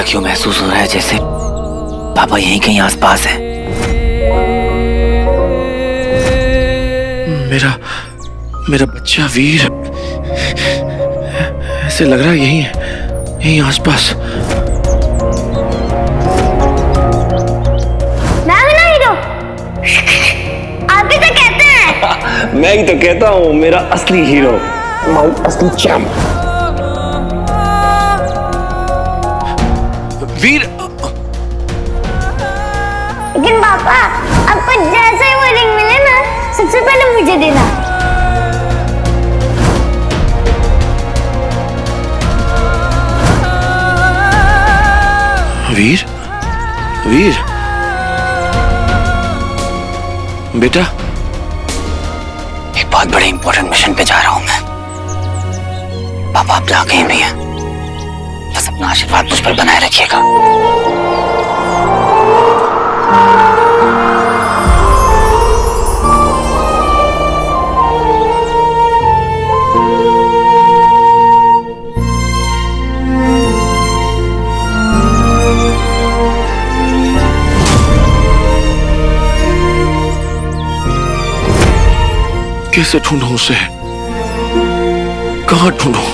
क्यों महसूस हो रहा है जैसे पापा यहीं कहीं आसपास है। मेरा बच्चा वीर, ऐसे लग रहा है यहीं आसपास। मैं भी नहीं हूँ। आप ही तो कहते हैं। मैं ही तो कहता हूँ, मेरा असली हीरो, माय असली चैम्प। वीर। लेकिन पापा, आपको जैसे ही वो रिंग मिले ना, सबसे पहले मुझे देना। वीर, बेटा, एक बहुत बड़े इंपॉर्टेंट मिशन पे जा रहा हूं मैं। पापा आप जहाँ कहीं भी हैं, बस अपना आशीर्वाद मुझ पर बनाए रखिएगा। कैसे ढूंढूं उसे? कहाँ ढूंढूं?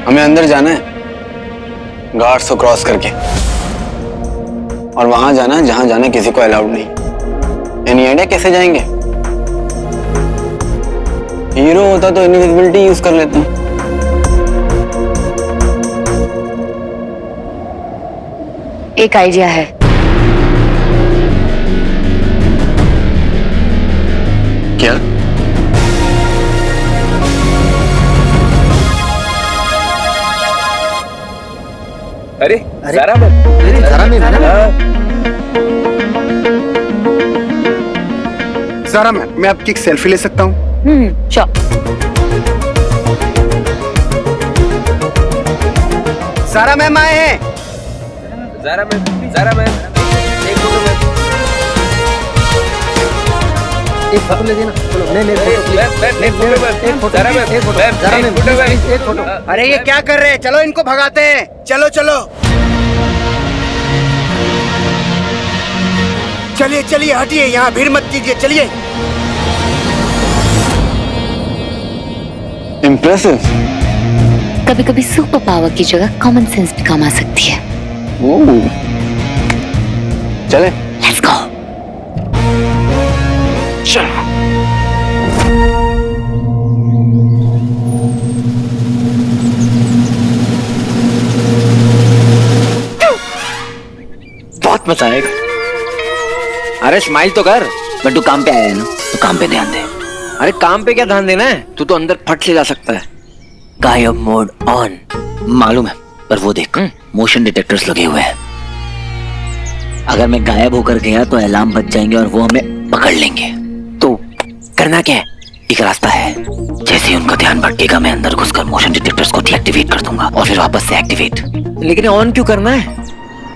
हमें अंदर जाना है, गार्ड्स को क्रॉस करके, और वहां जाना है जहां जाना किसी को अलाउड नहीं। एनी आइडिया कैसे जाएंगे? हीरो होता तो इनविजिबिलिटी यूज कर लेता। एक आइडिया है। क्या? अरे ज़ारा मैम, ज़ारा मैम, मैं आपकी एक सेल्फी ले सकता हूँ? श्योर। ज़ारा मैम आए हैं। ज़ारा मैम, एक फोटो मैम। एक फोटो ले देना। चलो ले एक फोटो मैम, एक फोटो। अरे ये क्या कर रहे हैं? चलो इनको भगाते हैं। चलो चलिए हटिए, यहाँ भीड़ मत कीजिए, चलिए। इम्प्रेसिव। कभी कभी सुपर पावर की जगह कॉमन सेंस भी काम आ सकती है। चले। लेट्स गो। चलो। बहुत मजा आएगा। अरे स्माइल तो कर। बट तू काम पे आया है ना, तो काम पे ध्यान दे। अरे काम पे क्या ध्यान देना है? तू तो अंदर फट से जा सकता है। गायब मोड ऑन। मालूम है, पर वो देख, मोशन डिटेक्टर्स लगे हुए हैं। अगर मैं गायब होकर गया तो अलार्म बज जाएंगे और वो हमें पकड़ लेंगे। तो करना क्या है? एक रास्ता है, जैसे ही उनका ध्यान भटकेगा मैं अंदर घुसकर मोशन डिटेक्टर्स को डीएक्टिवेट कर दूंगा और फिर वापस से एक्टिवेट। लेकिन ऑन क्यों करना है?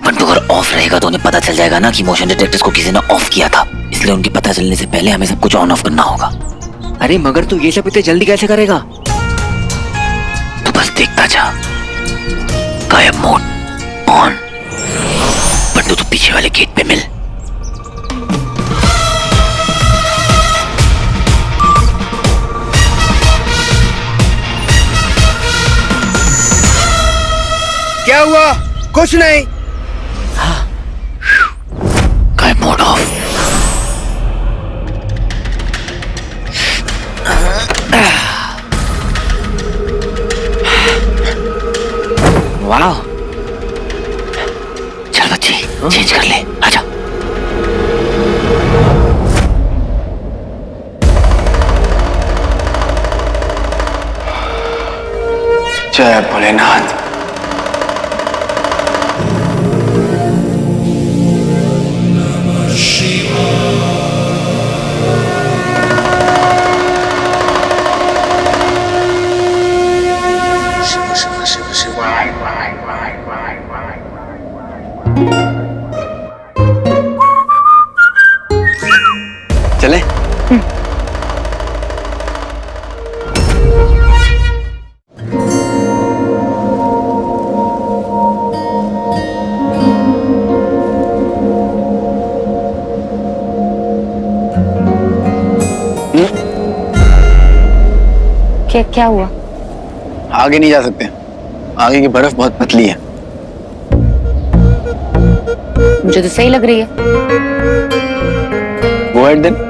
बट अगर ऑफ रहेगा तो उन्हें पता चल जाएगा ना कि मोशन डिटेक्टर्स को किसी ने ऑफ किया था, इसलिए उनके पता चलने से पहले हमें सब कुछ ऑन ऑफ करना होगा। अरे मगर तू ये सब इतने जल्दी कैसे करेगा? तो बस देखता जा। गायब मोड ऑन। बट तू तो पीछे वाले गेट पे मिल। क्या हुआ? कुछ नहीं। गायब मोड ऑफ। वाह, चल बच्ची चेंज कर ले, आजा। जय भोलेनाथ। क्या हुआ? आगे नहीं जा सकते, आगे की बर्फ बहुत पतली है। मुझे तो सही लग रही है। Go ahead then.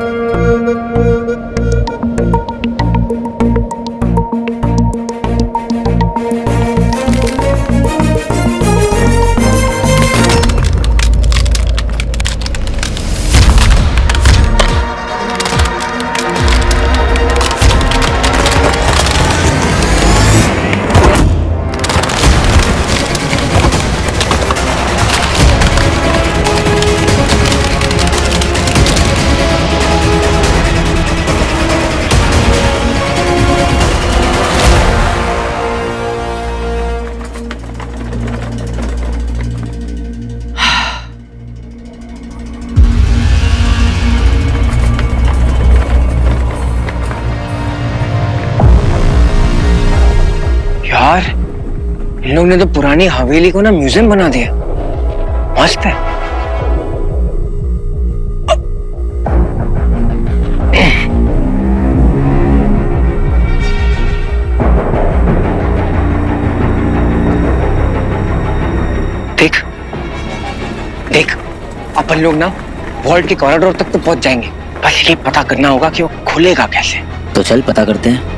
यार इन लोग ने तो पुरानी हवेली को ना म्यूजियम बना दिया। मस्त है। देख देख, अपन लोग ना वॉल्ट के कॉरिडोर तक तो पहुंच जाएंगे, बस ये पता करना होगा कि वो खुलेगा कैसे। तो चल पता करते हैं।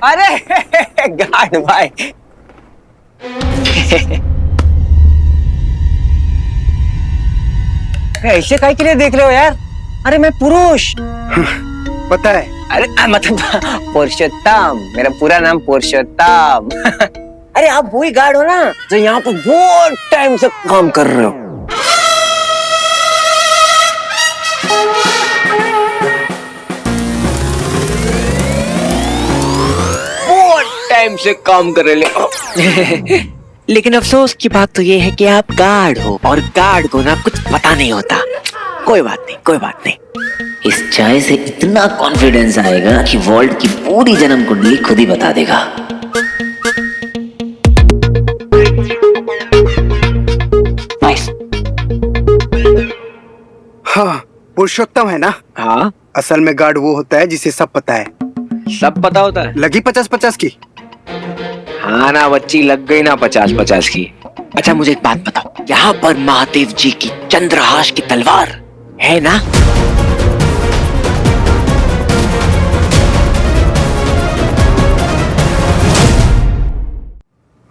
अरे गार्ड भाई, ऐसे काहे के लिए देख रहे हो यार? अरे मैं पुरुष। पता है। अरे मतलब पुरुषोत्तम, मेरा पूरा नाम पुरुषोत्तम। अरे आप वही गार्ड हो ना जो यहाँ पर बहुत टाइम से काम कर रहे हो? टाइम से काम कर रहे हो। लेकिन अफसोस की बात तो ये है कि आप गार्ड हो और गार्ड को ना कुछ पता नहीं होता। कोई बात नहीं, कोई बात नहीं। इस चाय से इतना कॉन्फिडेंस आएगा कि वॉल्ट की पूरी जन्म कुंडली खुद ही बता देगा। नाइस। हाँ, पुरुषोत्तम है ना? हाँ, असल में गार्ड वो होता है जिसे सब पता है। सब पता होता है। लगी 50-50 की। हाँ ना बच्ची, लग गई ना 50-50 की। अच्छा मुझे एक बात बताओ, यहाँ पर महादेव जी की चंद्रहास की तलवार है ना?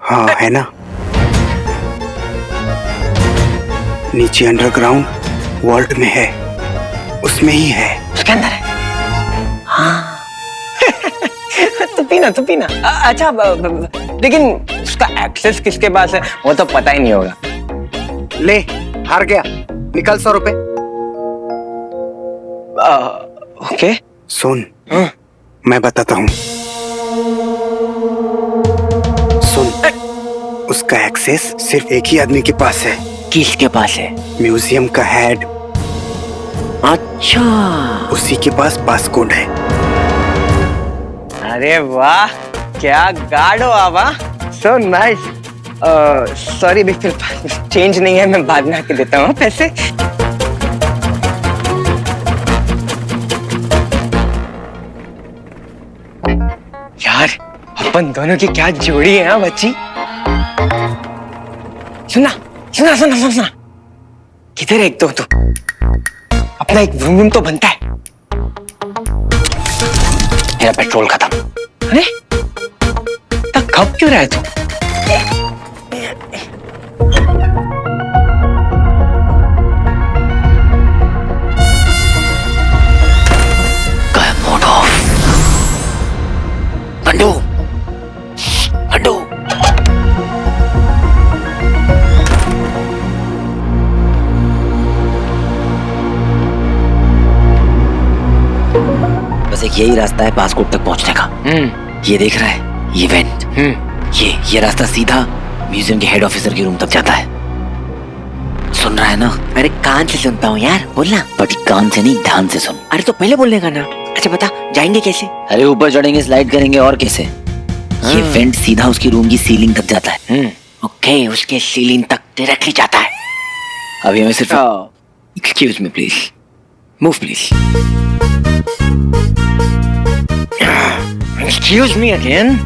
हाँ है ना। नीचे अंडरग्राउंड वॉल्ट में है, उसमें ही है। उसके अंदर है। हाँ। तो पीना। अच्छा लेकिन उसका एक्सेस किसके पास है वो तो पता ही नहीं होगा। ले, हार गया, निकल 100 रुपए। ओके। सुन, मैं बताता हूँ। सुन, उसका एक्सेस सिर्फ एक ही आदमी के पास है। किसके पास है? म्यूजियम का हेड। अच्छा, उसी के पास पासकोड है। अरे वाह, क्या गार्ड हो आप। So nice. सॉरी अभी फिर चेंज नहीं है, मैं बाद में आके देता हूँ पैसे। यार अपन दोनों की क्या जोड़ी है बच्ची। सुना किधर है एक तो तू? अपना एक रूम तो बनता है। मेरा पेट्रोल खत्म। अरे तब कब क्यों रहा है तू? Mode of. पंडू बस एक यही रास्ता है पासकोड तक पहुंचने का। ये देख रहा है ये वेंट। ये रास्ता सीधा म्यूजियम के हेड ऑफिसर के रूम तक जाता है। सुन रहा है है ना। अरे कान से सुनता हूँ यार, बोलना। बट कान से नहीं, ध्यान से सुन। अरे तो पहले बोलने का ना। अच्छा बता, जाएंगे कैसे? अरे ऊपर चढ़ेंगे, स्लाइड करेंगे, और कैसे? ये वेंट सीधा उसकी रूम की सीलिंग तक जाता है। ओके, उसके सीलिंग तक डायरेक्टली जाता है। अभी हमें सिर्फ excuse me please, move please. Excuse me again.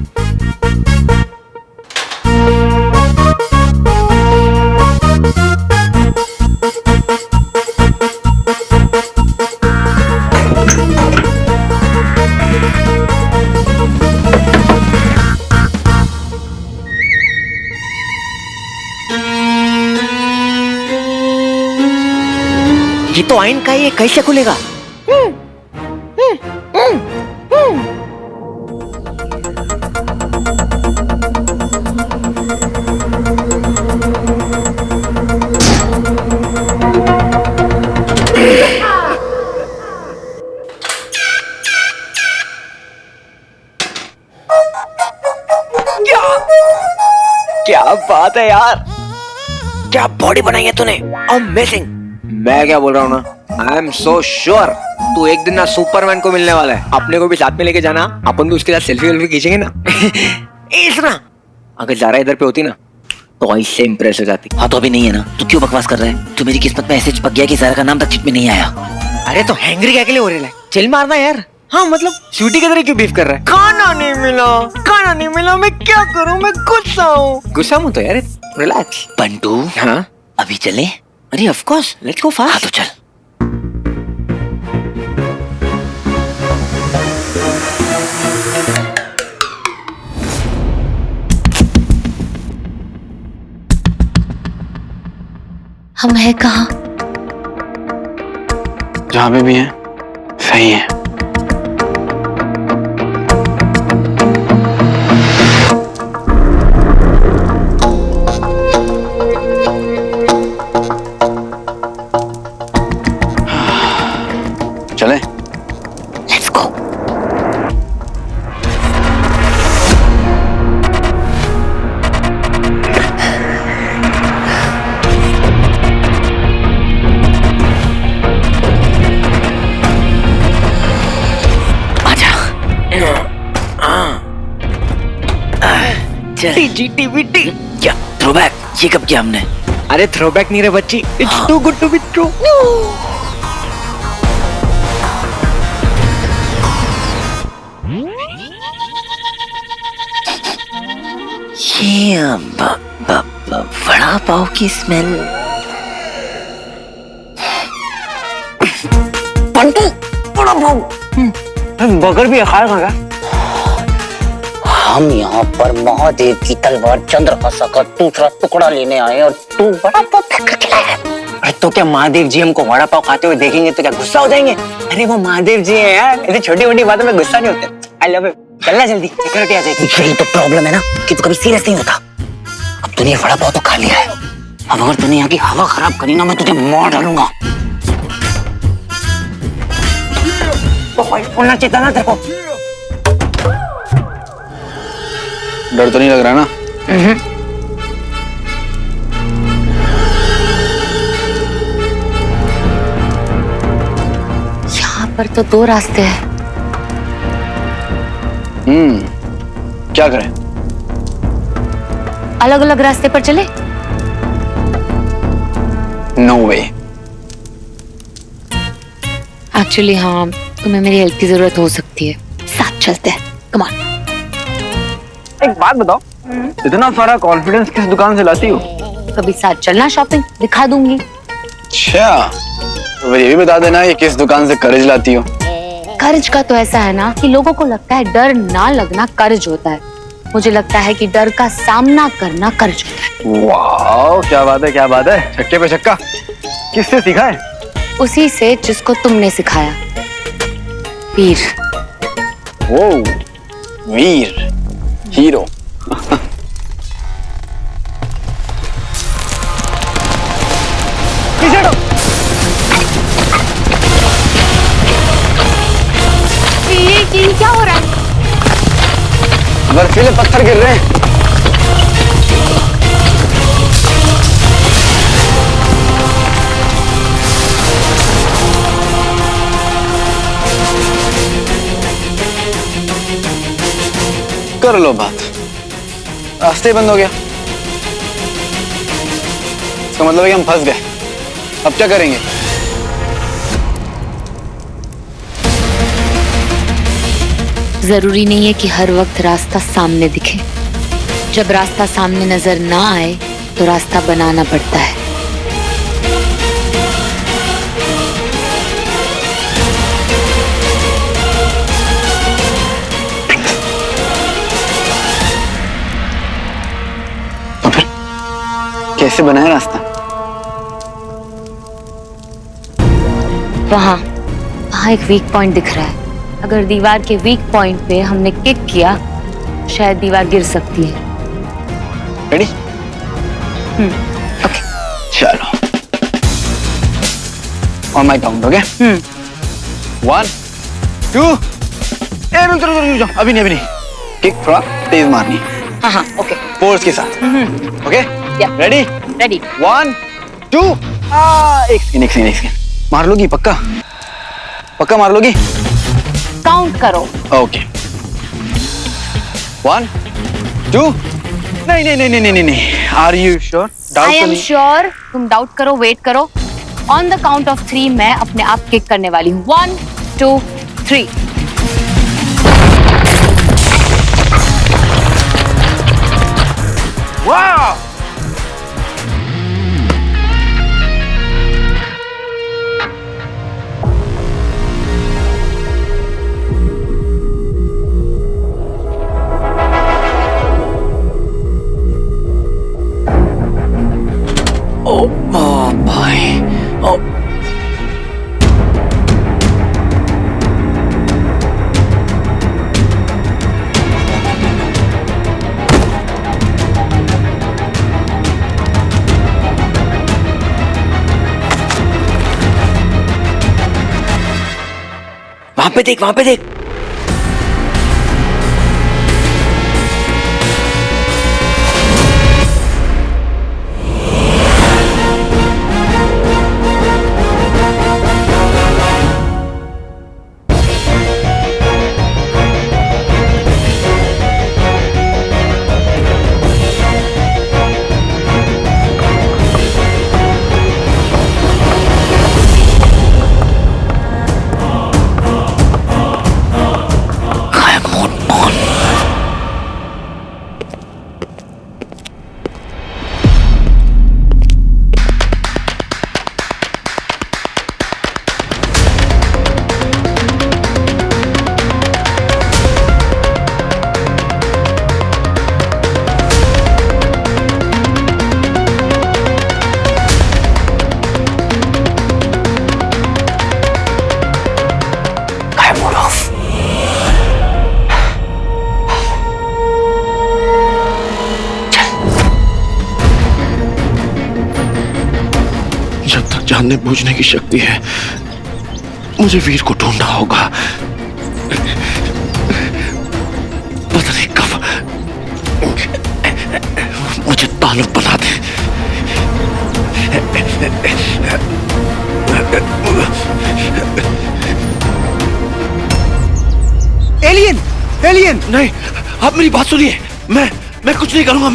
ये तो आइन का ही है, कैसे खुलेगा? क्या बात है यार, क्या बॉडी बनाई है तूने, अमेजिंग। मैं क्या बोल रहा हूँ ना, आई एम सो श्योर तू एक दिन ना सुपरमैन को मिलने वाला है। अपने को भी साथ में लेके जाना, अपन भी उसके साथ सेल्फी वेल्फी खींचेंगे ना। सुना, अगर जारा इधर पे होती ना तो ऐसे इंप्रेस हो जाती। हाँ तो अभी नहीं है ना, तू क्यों बकवास कर रहा है? तू मेरी किस्मत में ऐसे चिपक गया कि ज़ारा का नाम तक चिट में नहीं आया। अरे तो हैंग्री क्या के लिए हो रहा है? चल मारना यार। हाँ मतलब स्वीटी की तरह क्यों बीफ कर रहा है? खाना नहीं मिला, मैं क्या करूँ, मैं गुस्सा हूँ। गुस्सा हूँ तो यार रिलैक्स। पंटू, हाँ अभी चले? अरे ऑफ कोर्स, लेट्स गो हाँ फास्ट। तो चल। हम है कहाँ? जहाँ पे भी है सही है। चले? Let's go. टीजीटीवीटी। क्या थ्रोबैक? ये कब किया हमने? अरे थ्रोबैक नहीं रे बच्ची, it's too good to be true. ये वड़ा पाव की स्मेल। पंटू, बड़ा भाव। बगर भी खाएगा क्या? हम यहाँ पर महादेव की तलवार चंद्रहासा का दूसरा टुकड़ा लेने आए और तू वड़ा पाव फेंक कर खिलाया। अरे तो क्या महादेव जी हमको वड़ा पाव खाते हुए देखेंगे तो क्या गुस्सा हो जाएंगे? अरे वो महादेव जी हैं यार, ऐसी छोटी मोटी बातों में गुस्सा नहीं होते। I love you. चलना जल्दी, सिक्योरिटी आ जाएगी। यही तो प्रॉब्लम है ना कि तू कभी सीरियस नहीं होता। अब तूने वड़ा पाव तो खा लिया है, अब अगर तूने यहाँ की हवा खराब करी ना, मैं तुझे मार डालूंगा। तो बोलना चाहिए ना तेरे को। डर तो नहीं लग रहा ना? यहाँ पर तो दो रास्ते हैं। क्या करें? अलग अलग रास्ते पर चले? नो वे। एक्चुअली हाँ, तुम्हें मेरी हेल्प की जरूरत हो सकती है। साथ चलते हैं, कम ऑन। एक बात बताओ, इतना सारा कॉन्फिडेंस किस दुकान से लाती हो? कभी साथ चलना, शॉपिंग दिखा दूंगी। अच्छा, तो ये भी बता देना कि किस दुकान से करेज लाती हो। कर्ज का तो ऐसा है ना कि लोगों को लगता है डर ना लगना कर्ज होता है। मुझे लगता है कि डर का सामना करना कर्ज होता है। वाह, क्या बात है, क्या बात है। छक्के पे छक्का। किससे सीखा है? उसी से जिसको तुमने सिखाया, वीर। वो वीर, हीरो। ये क्या हो रहा है? बर्फीले पत्थर गिर रहे हैं। कर लो बात, रास्ते बंद हो गया। इसका मतलब है कि हम फंस गए। अब क्या करेंगे? जरूरी नहीं है कि हर वक्त रास्ता सामने दिखे। जब रास्ता सामने नजर ना आए तो रास्ता बनाना पड़ता है। तो फिर कैसे बनाए रास्ता? वहाँ वहाँ एक वीक पॉइंट दिख रहा है। अगर दीवार के वीक पॉइंट पे हमने किक किया, शायद दीवार गिर सकती है। रेडी? ओके। चलो, ऑन माय काउंट, ओके? 1 2 रुक जाओ, अभी नहीं। किक थोड़ा तेज मारनी है। हाँ ओके। फोर्स के साथ, ओके? रेडी? रेडी। 1 2 एक सेकंड मार लोगी? पक्का मार लोगी? काउंट करो। ओके, 1 2 नहीं। Are you sure? I am sure. तुम डाउट करो, वेट करो। ऑन द काउंट ऑफ 3 मैं अपने आप किक करने वाली हूँ। 1 2 3। वाह! भाई, वहां पे देख। जानने बूझने की शक्ति है, मुझे वीर को ढूंढना होगा। पता नहीं कब मुझे ताल्लुक बना दे। एलियन नहीं, आप मेरी बात सुनिए। मैं कुछ नहीं करूंगा।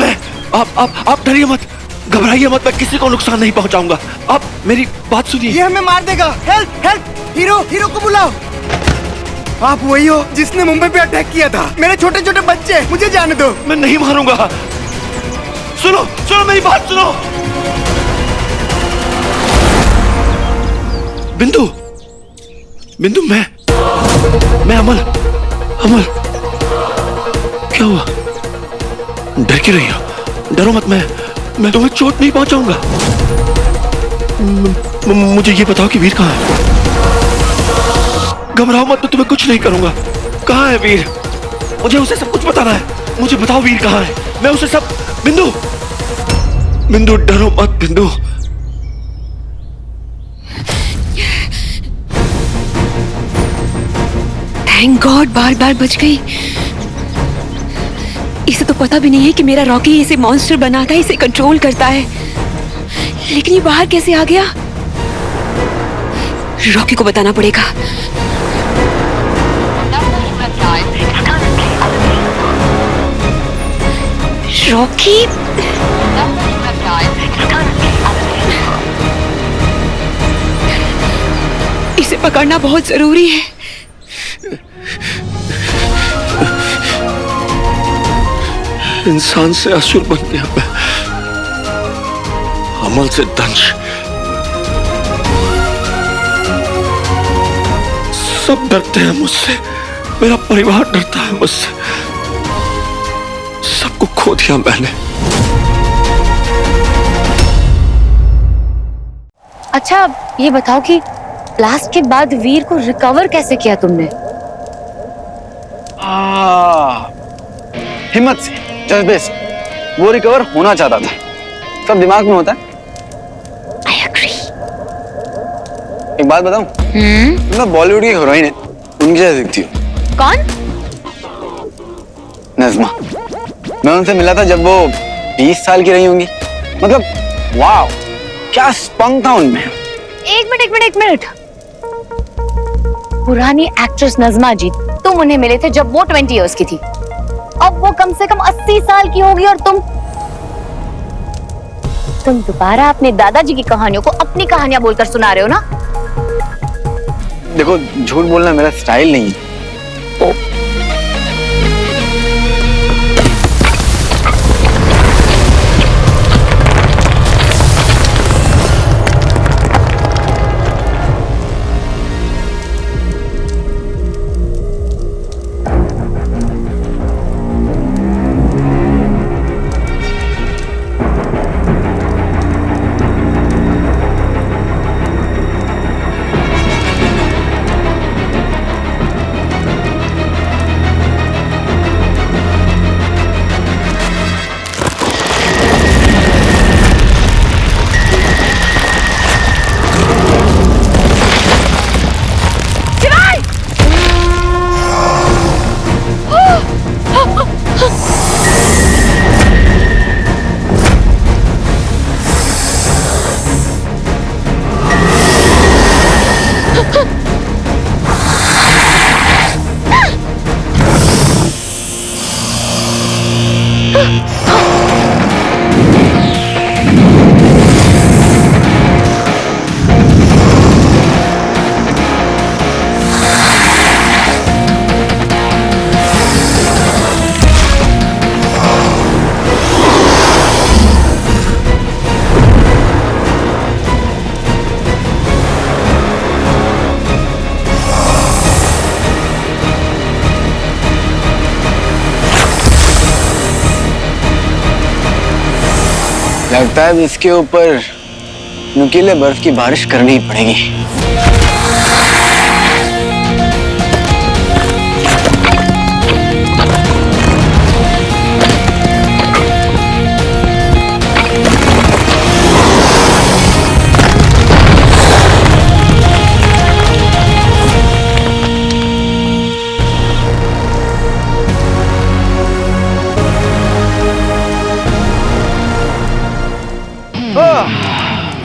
आप डरिए मत, घबराइए मत, मैं किसी को नुकसान नहीं पहुंचाऊंगा। आप मेरी बात सुनिए। ये हमें मार देगा। हेल्प! हीरो को बुलाओ। आप वही हो जिसने मुंबई पे अटैक किया था। मेरे छोटे छोटे बच्चे, मुझे जाने दो। मैं नहीं मारूंगा। सुनो मेरी बात सुनो। बिंदु मैं अमल। क्या हुआ? डर क्यों रही हो? डरो मत, मैं तुम्हें चोट नहीं पहुंचाऊंगा। मुझे ये बताओ कि वीर कहाँ है? घबराओ मत, मैं तुम्हें कुछ नहीं करूंगा। कहाँ है वीर? मुझे उसे सब कुछ बताना है। मुझे बताओ वीर कहाँ है? मैं उसे सब। बिंदु डरो मत बिंदु। थैंक गॉड, बार बच गई। इसे तो पता भी नहीं है कि मेरा रॉकी इसे मॉन्स्टर बनाता है, इसे कंट्रोल करता है। लेकिन ये बाहर कैसे आ गया? रॉकी को बताना पड़ेगा। रॉकी, इसे पकड़ना बहुत जरूरी है। इंसान से असुर बन गया मैं, अमल से दंश। सब डरते हैं मुझसे, मेरा परिवार डरता है मुझसे। सबको खो दिया मैंने। अच्छा ये बताओ कि ब्लास्ट के बाद वीर को रिकवर कैसे किया तुमने? हिम्मत से, जज्बे से। वो रिकवर होना चाहता था, सब दिमाग में होता है। I agree. एक बात बताऊं, तुम ना बॉलीवुड की हीरोइन है, उनकी जैसे दिखती हो। कौन? नज़मा। मैं उनसे मिला था जब वो 20 साल की रही होंगी। मतलब वाव, क्या स्पंग था उनमें। एक मिनट। पुरानी एक्ट्रेस नज़मा जी, तुम उन्हें मिले थे जब वो 20 इयर्स की थी। अब वो कम से कम 80 साल की होगी और तुम दोबारा अपने दादाजी की कहानियों को अपनी कहानियां बोलकर सुना रहे हो ना? देखो, झूठ बोलना मेरा स्टाइल नहीं है। लगता है इसके ऊपर नुकीले बर्फ की बारिश करनी पड़ेगी।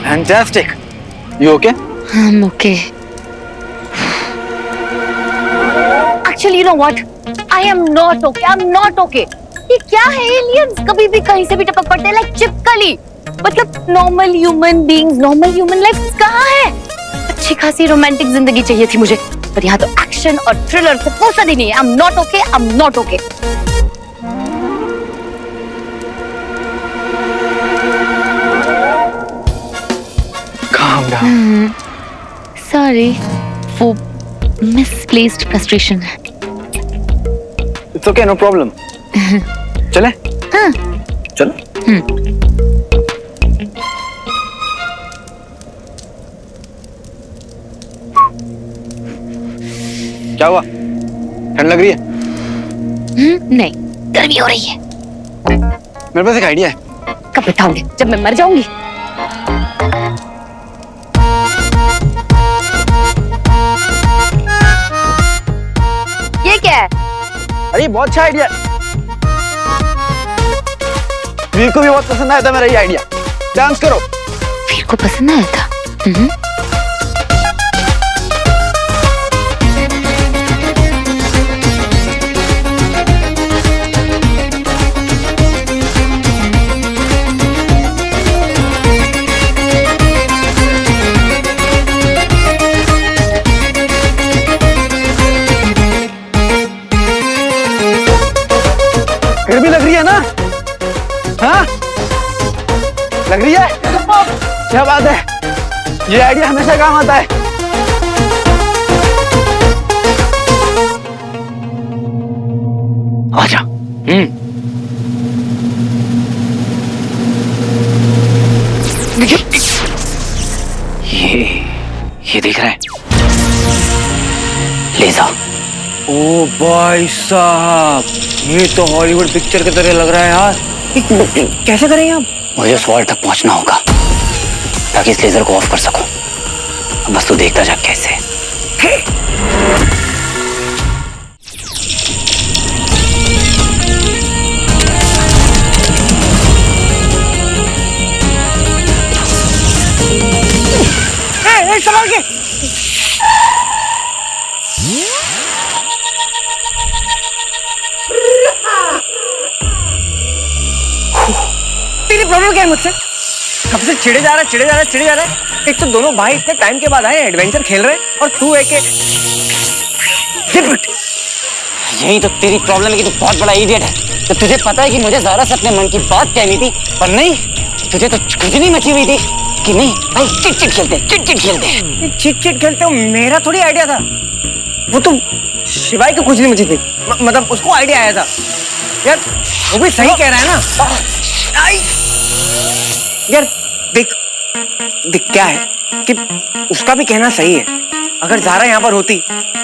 Fantastic. You okay? I'm okay. Actually, you know what? I am not okay. I'm not okay. ये क्या है? Aliens कभी भी कहीं से भी टपक पड़ते हैं like चिपकली। मतलब normal human beings, normal human life कहाँ है? अच्छी खासी रोमांटिक जिंदगी चाहिए थी मुझे, पर यहाँ तो एक्शन और थ्रिलर से फुर्सत ही नहीं है। I'm not okay. I'm not okay. Sorry, वो misplaced frustration है। It's okay, no problem. चले? हाँ। चलो। क्या हुआ? ठंड लग रही है? नहीं, गर्मी हो रही है। मेरे पास एक आइडिया है। कब बताओगे? जब मैं मर जाऊंगी। ये क्या है? अरे बहुत अच्छा आइडिया। वीर को भी बहुत पसंद आया था मेरा ये आइडिया। डांस करो। वीर को पसंद आया था? लग रही है? क्या बात है, ये आइडिया हमेशा काम आता है। आजा। ये देख रहा है, ले जा। ओ भाई साहब, ये तो हॉलीवुड पिक्चर की तरह लग रहा है यार। कैसे करेंगे आप? मुझे उस वॉल तक पहुंचना होगा ताकि इस लेजर को ऑफ कर सकूं। बस तू देखता जा कैसे। संभाल के। तेरी प्रॉब्लम क्या है मुझसे? कब से चिढ़े जा रहा है। एक तो दोनों भाई इतने टाइम के बाद आए, एडवेंचर खेल रहे हैं, और तू एक यही तो तेरी प्रॉब्लम है कि तू बहुत बड़ा इडियट है। तो तुझे पता है कि मुझे ज़ारा से अपने मन की बात कहनी थी, पर नहीं, तुझे तो खुजली मची हुई थी कि नहीं भाई चिट खेलते हो। मेरा थोड़ी आइडिया था, वो तो शिवाय की खुजली मुझे थी, मतलब उसको आइडिया आया था। यार वो भी सही कह रहा है ना। यार देख क्या है कि उसका भी कहना सही है। अगर ज़ारा यहाँ पर होती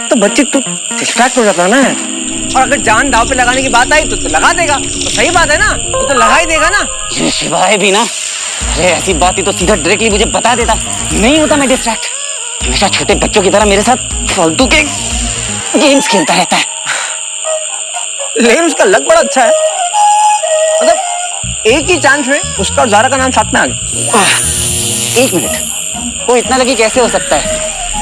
तो बच्चे तो डिस्ट्रैक्ट हो जाता ना। और अगर जान दाव पे लगाने की बात आई तो लगा देगा, तो सही बात है ना, तो लगा ही देगा ना। ये शिवाय भी ना, अरे ऐसी बात ही तो सीधा डायरेक्टली मुझे बता देता, नहीं होता मैं डिस्ट्रैक्ट। हमेशा छोटे बच्चों की तरह मेरे साथ फालतू के गेम्स खेलता रहता है। लेकिन उसका लक बड़ा अच्छा है, मतलब एक ही चांस में उसका और ज़ारा का नाम साथ में आ गया। एक मिनट, वो इतना लकी कैसे हो सकता है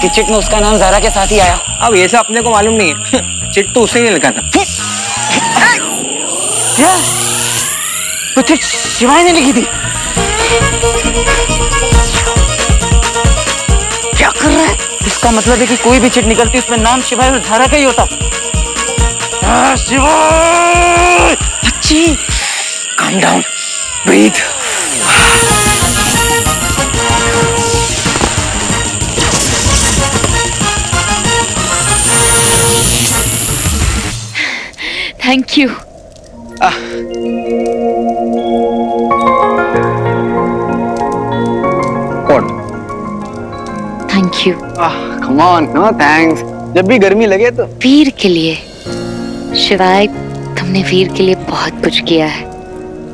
कि चिट में उसका नाम ज़ारा के साथ ही आया? अब ये सब अपने को मालूम नहीं है। चिट तो उसने नहीं लिखा था। क्या? वो चिट शिवाय ने लिखी थी? क्या कर रहा है? इसका मतलब है कि कोई भी चिट निकलती उसमें नाम शिवाय और ज़ारा का ही होता। शिवाय! अच्छी, calm down, breathe. Thank you. कौन? Thank you. Come on, no thanks. जब भी गर्मी लगे तो वीर के लिए। शिवाय, तुमने वीर के लिए बहुत कुछ किया है।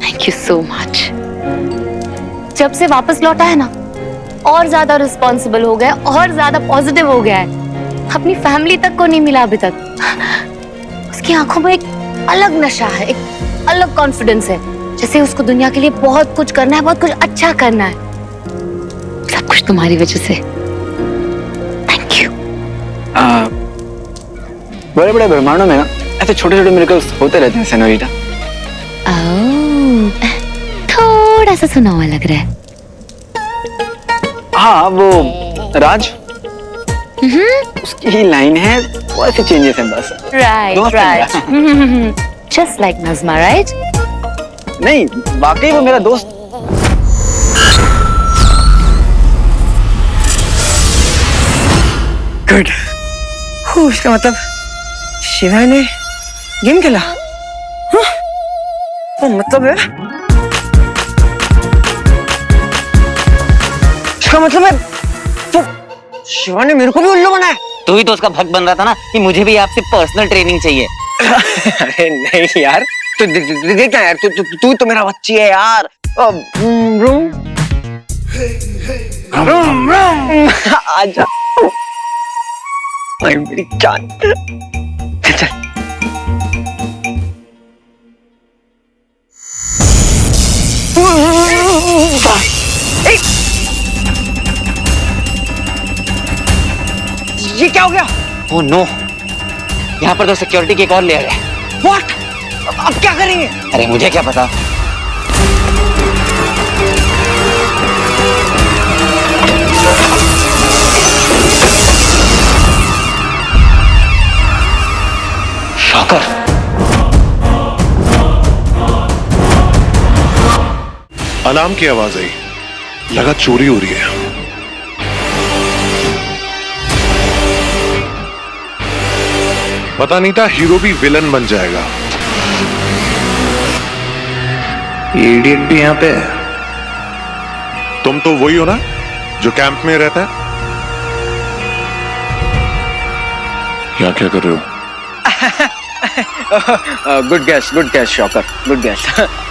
Thank you so much. जब से वापस लौटा है ना, और ज्यादा रिस्पॉन्सिबल हो गया, और ज्यादा पॉजिटिव हो गया है। अपनी फैमिली तक को नहीं मिला अभी तक। उसकी आंखों में एक अलग नशा है, एक अलग कॉन्फिडेंस है, जैसे उसको दुनिया के लिए बहुत कुछ करना है, बहुत कुछ अच्छा करना है। सब कुछ तुम्हारी वजह से। Thank you. बड़े बड़े ब्रह्मांडों में ना ऐसे छोटे छोटे मिरेकल्स होते रहते हैं सेनोरिटा। थोड़ा सा सुना हुआ लग रहा है। हाँ, वो राज, उसकी ही लाइन है, वो ऐसे चेंजेस हैं बस। Right right, just like Najma, right? नहीं, वाकई वो मेरा दोस्त। गुड। उसका मतलब शिवाय ने गेम खेला। वो मतलब है, इसका मतलब है तो शिवा ने मेरे को भी उल्लू बनाया। तू ही तो उसका भक्त बन रहा था ना कि मुझे भी आपसे पर्सनल ट्रेनिंग चाहिए। अरे नहीं यार, तू देखना यार, तू तो मेरा बच्ची है यार। रूम आजा, मेरी जान। चल ये क्या हो गया? ओह नो, यहाँ पर तो सिक्योरिटी की एक और लेयर है। What? अब क्या करेंगे? अरे मुझे क्या पता। शॉकर। अलार्म की आवाज आई। लगा चोरी हो रही है। पता नहीं था हीरो भी विलन बन जाएगा। ये इडियट भी यहाँ पे है। तुम तो वही हो ना जो कैंप में रहता है? यहाँ क्या कर रहे हो? Good gas shocker, good gas.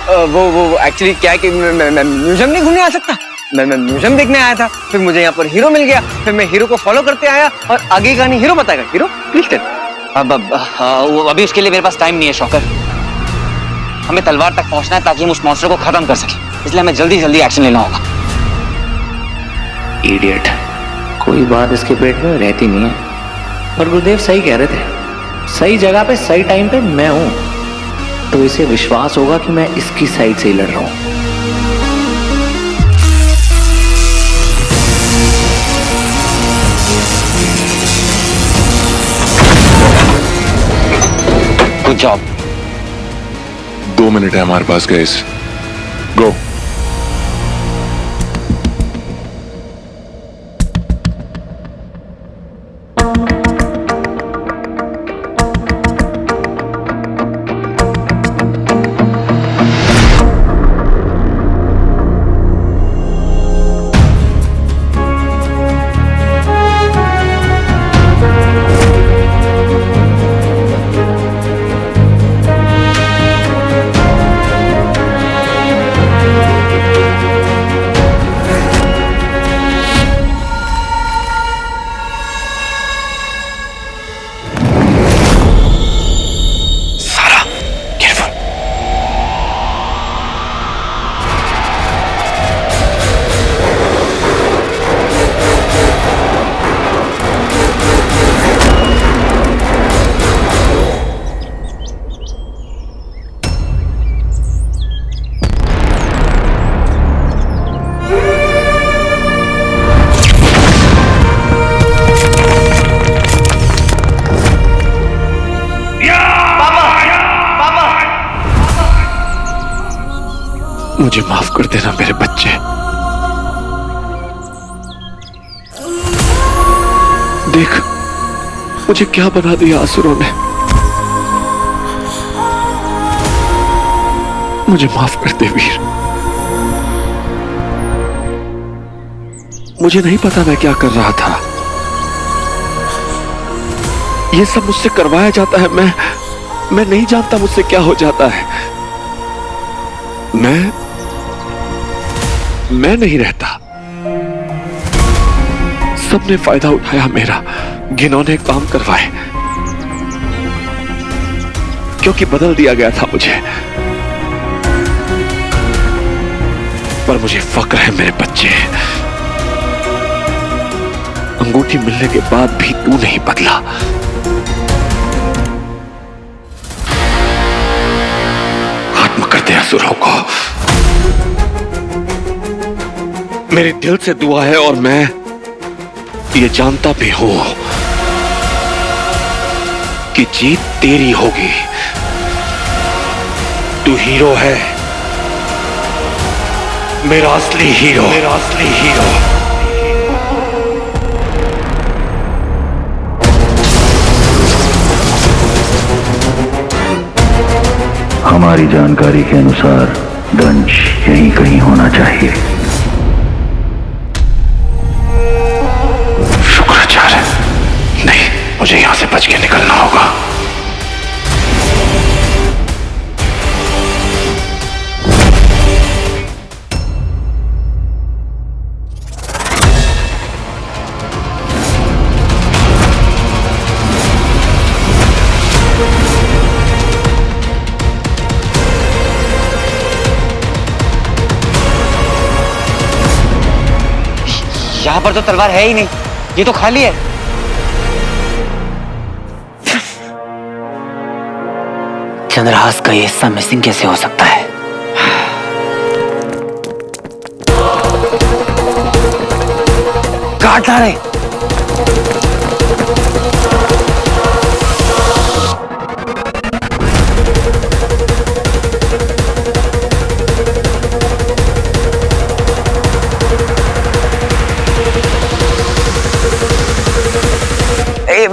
वो एक्चुअली क्या है कि मैं म्यूजियम नहीं घूमने आ सकता। मैं म्यूजियम देखने आया था, फिर मुझे यहाँ पर हीरो मिल गया, फिर मैं हीरो को फॉलो करते आया और आगे का नहीं हीरो बताएगा। Hero please tell. अब अभी उसके लिए मेरे पास टाइम नहीं है शॉकर। हमें तलवार तक पहुंचना है ताकि हम उस मॉन्स्टर को खत्म कर सकें, इसलिए हमें जल्दी जल्दी एक्शन लेना होगा। इडियट, कोई बात इसके पेट में रहती नहीं है। पर गुरुदेव सही कह रहे थे, सही जगह पे सही टाइम पे मैं हूं, तो इसे विश्वास होगा कि मैं इसकी साइड से ही लड़ रहा हूं। Good job. 2 मिनट है हमारे पास गाइस, गो। मुझे माफ कर देना मेरे बच्चे। देख मुझे क्या बना दिया असुरों ने। मुझे माफ कर दे वीर। मुझे नहीं पता मैं क्या कर रहा था। ये सब मुझसे करवाया जाता है। मैं नहीं जानता मुझसे क्या हो जाता है। मैं नहीं रहता। सबने फायदा उठाया मेरा, घिनौने काम करवाए, क्योंकि बदल दिया गया था मुझे। पर मुझे फक्र है मेरे बच्चे, अंगूठी मिलने के बाद भी तू नहीं बदला। खत्म कर दे असुरों को। मेरे दिल से दुआ है और मैं ये जानता भी हूं कि जीत तेरी होगी। तू हीरो है, मेरा असली हीरो, मेरा असली हीरो। हमारी जानकारी के अनुसार दंश यहीं कहीं होना चाहिए। शुक्राचार्य, नहीं, मुझे यहां से बच के निकलना होगा। यहाँ पर तो तलवार है ही नहीं, ये तो खाली है। चंद्रहास का ये हिस्सा मिसिंग कैसे हो सकता है? काट रहे।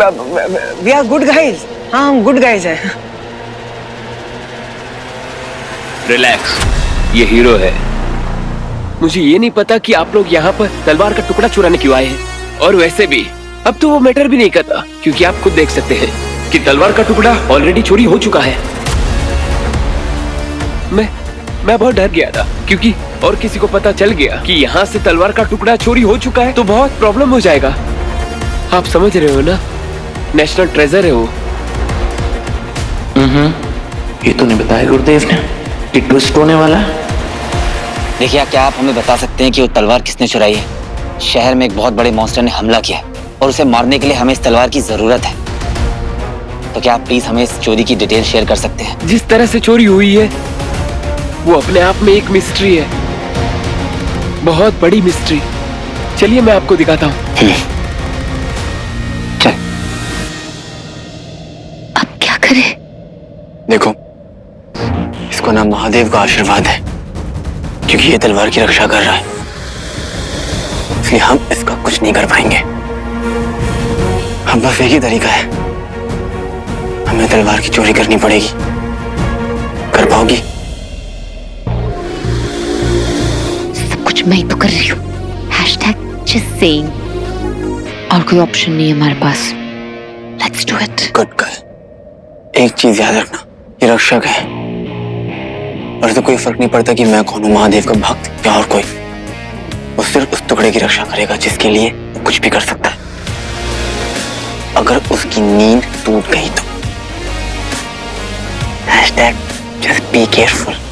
We are good guys. हाँ हम गुड गाइज हैं। रिलैक्स, ये हीरो है। मुझे ये नहीं पता कि आप लोग यहाँ पर तलवार का टुकड़ा चुराने क्यों आए हैं। और वैसे भी अब तो वो मैटर भी नहीं करता, क्योंकि आप खुद देख सकते हैं कि तलवार का टुकड़ा ऑलरेडी चोरी हो चुका है। मैं बहुत डर गया था, क्योंकि और किसी को पता चल गया कि यहाँ से तलवार का टुकड़ा चोरी हो चुका है तो बहुत प्रॉब्लम हो जाएगा। आप समझ रहे हो ना, नेशनल ट्रेजर है वो। ये तो नहीं बताया गुरुदेव ने कि ट्विस्ट होने वाला है। देखिए क्या आप हमें बता सकते हैं कि वो तलवार किसने चुराई है? शहर में एक बहुत बड़े मॉन्स्टर ने हमला किया है और उसे मारने के लिए हमें इस तलवार की जरूरत है। तो क्या आप प्लीज हमें इस चोरी की डिटेल शेयर कर सकते हैं? जिस तरह से चोरी हुई है वो अपने आप में एक मिस्ट्री है, बहुत बड़ी मिस्ट्री। चलिए मैं आपको दिखाता हूँ। चल। अब क्या करें? देखो, इसको ना महादेव का आशीर्वाद है, क्योंकि ये तलवार की रक्षा कर रहा है, इसलिए हम इसका कुछ नहीं कर पाएंगे। हम बस एक ही तरीका है, हमें तलवार की चोरी करनी पड़ेगी। कर पाओगी? सब कुछ मैं ही तो कर रही हूँ। just saying। और कोई ऑप्शन नहीं है हमारे पास। Let's do it। Good girl. एक चीज याद रखना, ये रक्षक है और तो कोई फर्क नहीं पड़ता कि मैं कौन हूँ, महादेव का भक्त या और कोई। वो सिर्फ उस टुकड़े की रक्षा करेगा जिसके लिए वो कुछ भी कर सकता है। अगर उसकी नींद टूट गई तो just be careful।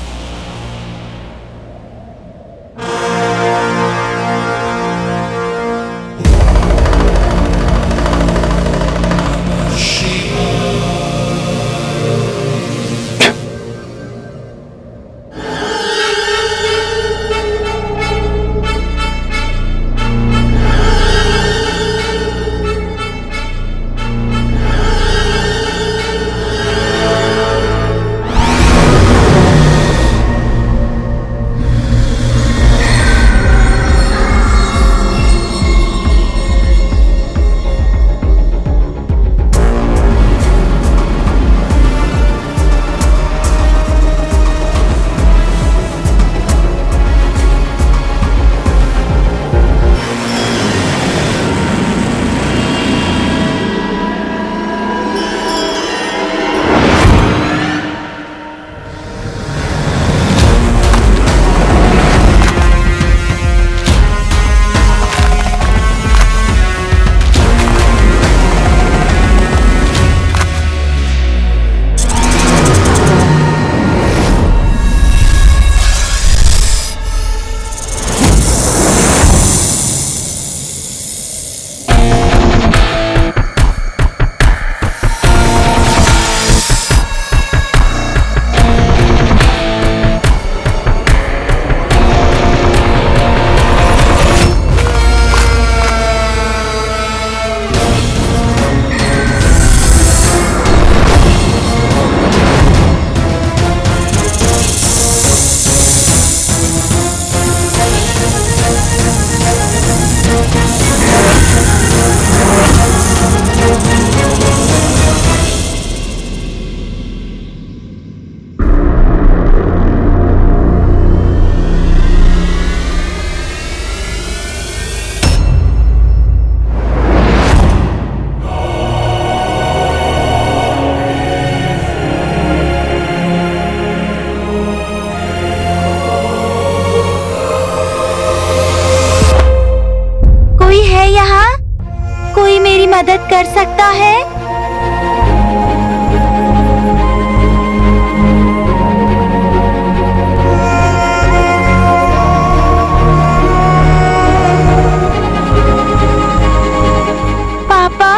मदद कर सकता है? पापा?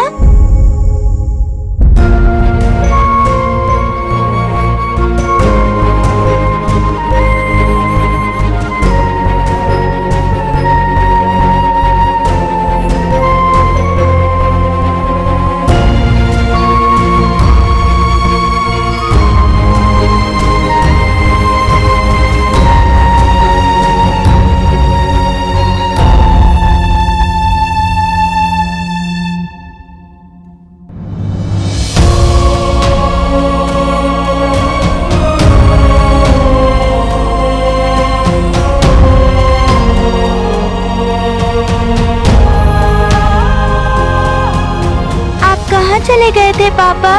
चले गए थे पापा?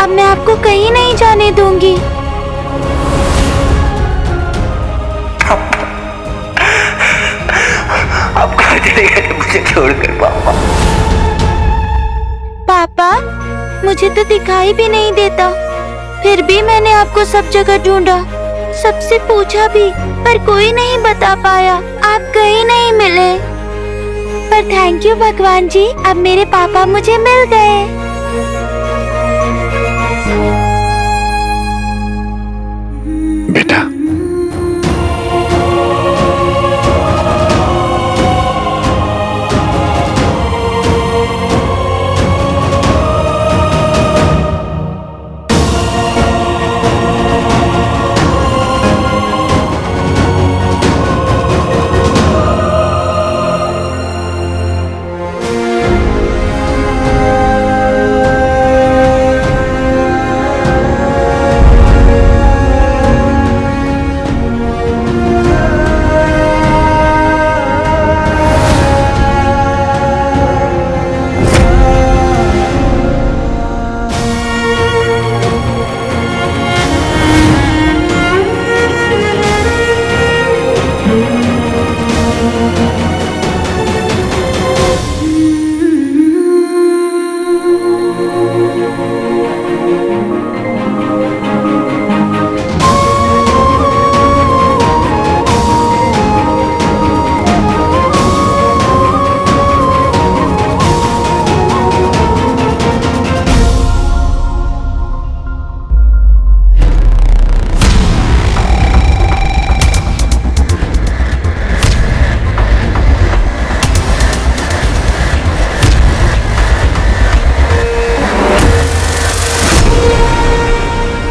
अब मैं आपको कहीं नहीं जाने दूंगी। आप कहाँ चले गए मुझे छोड़कर पापा? पापा, मुझे तो दिखाई भी नहीं देता, फिर भी मैंने आपको सब जगह ढूंढा, सबसे पूछा भी, पर कोई नहीं बता पाया। आप कहीं नहीं मिले। पर थैंक यू भगवान जी, अब मेरे पापा मुझे मिल गए। बेटा,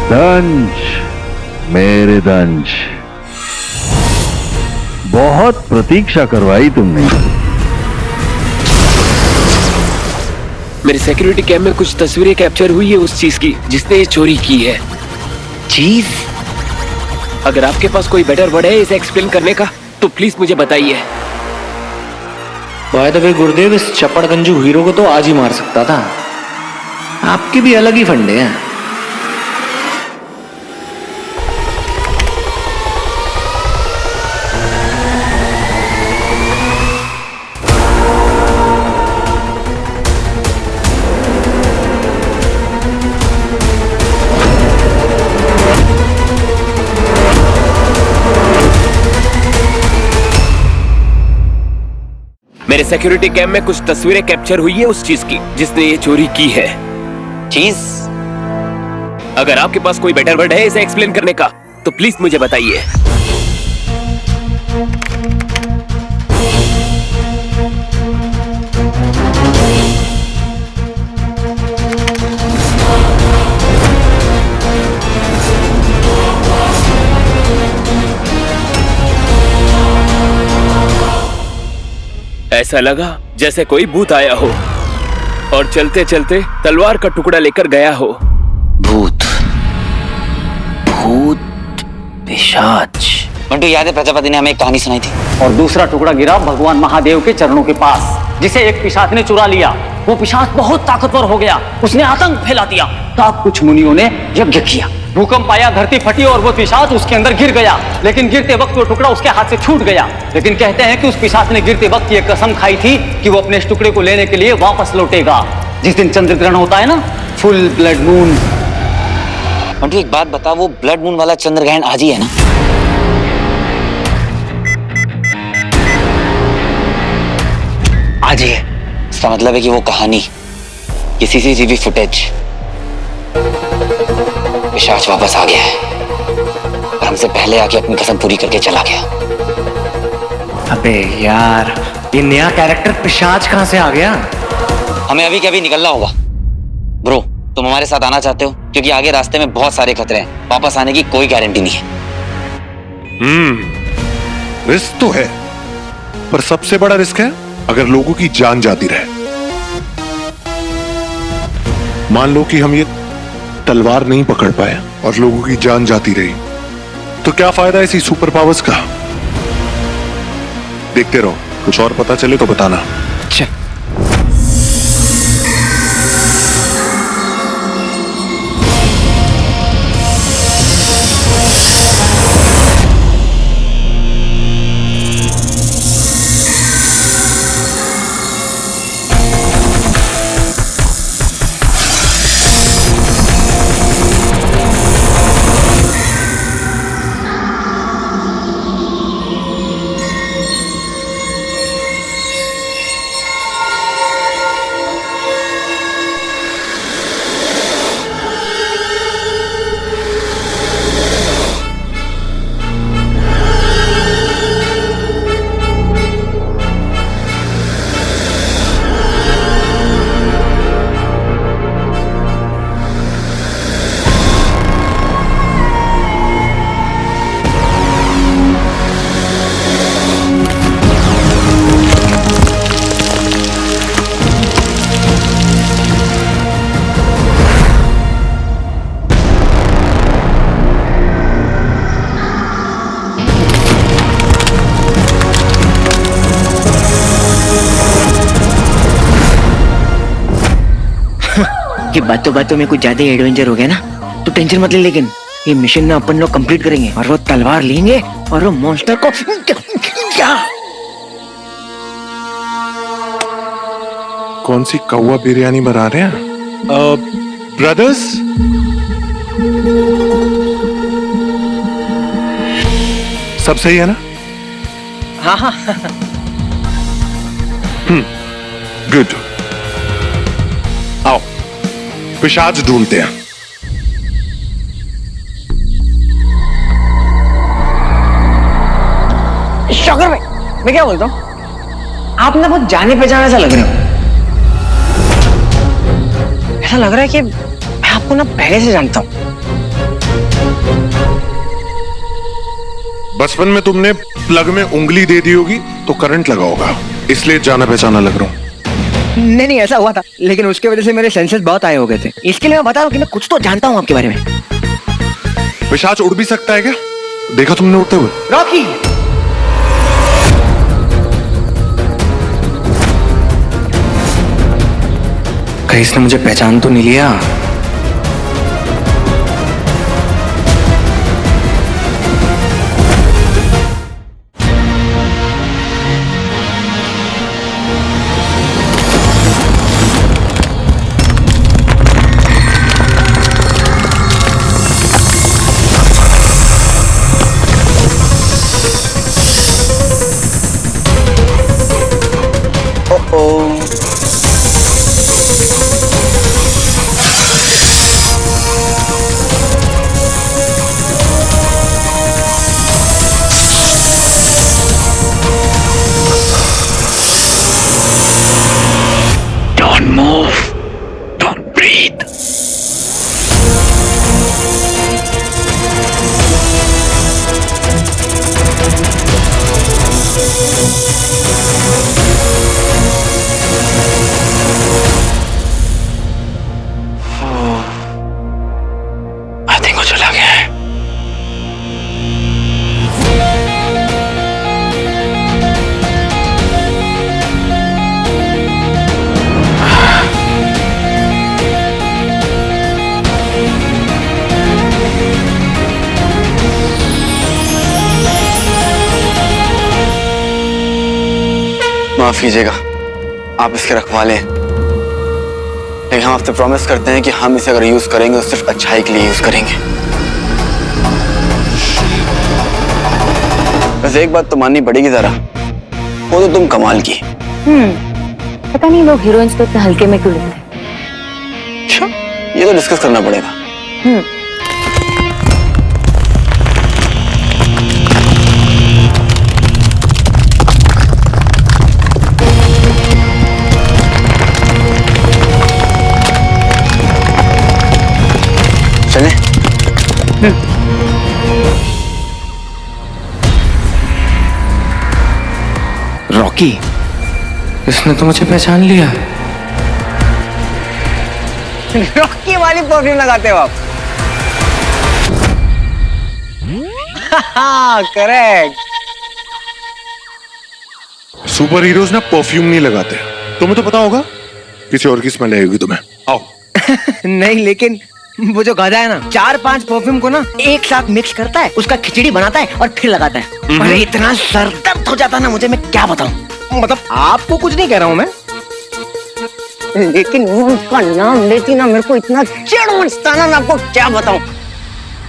दंश, मेरे दंश, बहुत प्रतीक्षा करवाई तुमने। मेरे सिक्योरिटी कैम में कुछ तस्वीरें कैप्चर हुई है उस चीज की जिसने ये चोरी की है। चीज? अगर आपके पास कोई बेटर वर्ड है इसे एक्सप्लेन करने का तो प्लीज मुझे बताइए। बाय द वे गुरुदेव, इस चपड़गंजू हीरो को तो आज ही मार सकता था। आपके भी अलग ही फंडे हैं। मेरे सिक्योरिटी कैम में कुछ तस्वीरें कैप्चर हुई है उस चीज की जिसने ये चोरी की है। चीज? अगर आपके पास कोई बेटर वर्ड है इसे एक्सप्लेन करने का तो प्लीज मुझे बताइए। ऐसा लगा जैसे कोई भूत आया हो और चलते चलते तलवार का टुकड़ा लेकर गया हो। भूत, भूत, पिशाच। मंटू, याद है प्रजापति ने हमें एक कहानी सुनाई थी? और दूसरा टुकड़ा गिरा भगवान महादेव के चरणों के पास, जिसे एक पिशाच ने चुरा लिया। वो पिशाच बहुत ताकतवर हो गया, उसने आतंक फैला दिया। तब कुछ मुनियों ने यज्ञ किया, भूकंप आया, धरती फटी और वो पिशाच उसके अंदर गिर गया। लेकिन गिरते वक्त वो टुकड़ा उसके हाथ से छूट गया। लेकिन कहते हैं कि उस पिशाच ने गिरते वक्त ये कसम खाई थी कि वो अपने इस टुकड़े को लेने के लिए वापस लौटेगा जिस दिन चंद्र ग्रहण होता है ना, फुल ब्लड मून। मंटू, एक बात बता, वो ब्लड मून वाला चंद्र ग्रहण आज ही है ना? आज ही है। इसका मतलब है कि वो कहानी, ये सीसीटीवी फुटेज, पिशाच वापस आ गया है और हमसे पहले आके अपनी कसम पूरी करके चला गया। अबे यार, ये नया कैरेक्टर पिशाच कहां से आ गया? हमें अभी के अभी निकलना होगा। ब्रो, तुम हमारे साथ आना चाहते हो? क्योंकि आगे रास्ते में बहुत सारे खतरे हैं, वापस आने की कोई गारंटी नहीं है। रिस्क तो है, पर सबसे बड़ा रिस्क है अगर लोगों की जान जाती रहे। मान लो कि हम ये तलवार नहीं पकड़ पाए और लोगों की जान जाती रही, तो क्या फायदा इसी सुपर पावर्स का? देखते रहो, कुछ और पता चले तो बताना। कि बातों बातों में कुछ ज्यादा एडवेंचर हो गया ना तो टेंशन मत ले, लेकिन ये मिशन में अपन लोग कंप्लीट करेंगे और वो तलवार लेंगे और वो मॉन्स्टर को क्या कौन सी कौवा बिरयानी बना रहे हैं ब्रदर्स? सब सही है ना? हाँ हाँ गुड। आओ पिशाच ढूंढते हैं। शौकर भाई, मैं क्या बोलता हूँ, आप ना बहुत जाने पहचाने सा लग रहे हो। ऐसा लग रहा है कि मैं आपको ना पहले से जानता हूँ। बचपन में तुमने प्लग में उंगली दे दी होगी तो करंट लगा होगा, इसलिए जाना पहचाना लग रहा हूँ। नहीं नहीं ऐसा हुआ था, लेकिन उसके वजह से मेरे सेंसेस बहुत आए हो गए थे, इसके लिए मैं बता रहा हूँ कि मैं कुछ तो जानता हूँ आपके बारे में। पिशाच उड़ भी सकता है क्या? देखा तुमने उड़ते हुए? रॉकी कहीं इसने मुझे पहचान तो नहीं लिया? माफ कीजिएगा, आप इसके रखवाले हैं, लेकिन हम आपसे प्रॉमिस करते हैं कि हम इसे अगर यूज करेंगे तो सिर्फ अच्छाई के लिए यूज करेंगे। बस एक बात तो माननी पड़ेगी जरा, वो तो तुम कमाल की। पता नहीं लोग हीरोइंस को इतना हल्के में क्यों लेते हैं। अच्छा, ये तो डिस्कस करना पड़ेगा। चले? रॉकी, इसने तो मुझे पहचान लिया। रॉकी वाली परफ्यूम लगाते हो आप? करेक्ट। सुपर हीरोज ना परफ्यूम नहीं लगाते, तुम्हें तो पता होगा, किसी और की स्मेल आएगी तुम्हें। आओ। नहीं लेकिन वो जो गाधा है ना 4-5 परफ्यूम को ना एक साथ मिक्स करता है, उसका खिचड़ी बनाता है और फिर लगाता है। अरे इतना सर दर्द हो जाता है ना मुझे, मैं क्या बताऊं। मतलब आपको कुछ नहीं कह रहा हूं मैं, लेकिन वो उसका नाम लेती ना मेरे को इतना चिढ़ मचता ना, मैं आपको क्या बताऊं।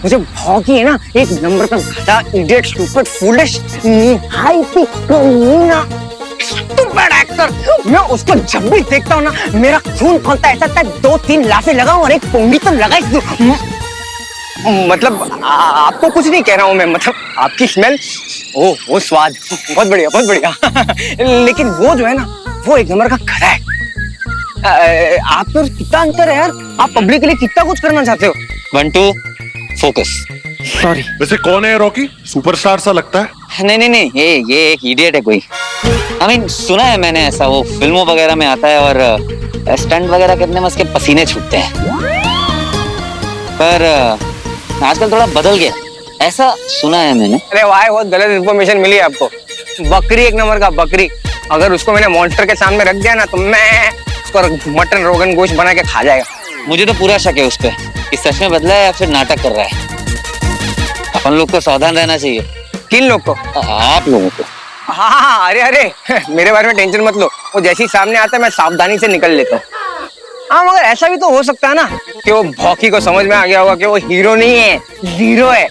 मुझे भौंकी है ना, एक नंबर का गधा, इडियट, स्टूपिड, फूलिश, निहायती कमीना, स्टूपिड एक्टर। मैं उसको जब भी देखता हूँ ना मेरा खून खोलता है, ऐसा लगता है 2-3 लाफे लगाऊं और एक पोंगी तो लगाई दूं। मतलब आपको कुछ नहीं कह रहा हूँ मैं, मतलब आपकी स्मेल, वो स्वाद बहुत बढ़िया, बहुत बढ़िया। लेकिन वो जो है ना, वो एक नंबर का गधा है। आप तो कितना अंतर है यार, आप पब्लिक के लिए कितना कुछ करना चाहते हो। 1 2 फोकस। सॉरी। वैसे कौन है रॉकी? सुपरस्टार सा लगता है। नहीं, ये एक इडियट है कोई। I mean, सुना है मैंने ऐसा, वो फिल्मों वगैरह में आता है और स्टंट वगैरह करने में उसके पसीने छूटते हैं, पर आजकल थोड़ा बदल गया, ऐसा सुना है मैंने। अरे वाह, बहुत गलत इन्फॉर्मेशन मिली आपको। बकरी एक नंबर का बकरी, अगर उसको मैंने मॉन्स्टर के सामने रख दिया ना तो मैं उसको मटन रोगन गोश्त बना के खा जाएगा। मुझे तो पूरा शक है उस पे कि सच में बदला है या फिर नाटक कर रहा है। अपन लोग को सावधान रहना चाहिए। किन लोग को? आप लोगों को। हाँ हाँ, अरे अरे मेरे बारे में टेंशन मत लो, वो जैसे ही सामने आता है मैं सावधानी से निकल लेता हूँ। हाँ मगर ऐसा भी तो हो सकता है ना कि वो भौकी को समझ में आ गया होगा कि वो हीरो नहीं है, जीरो है।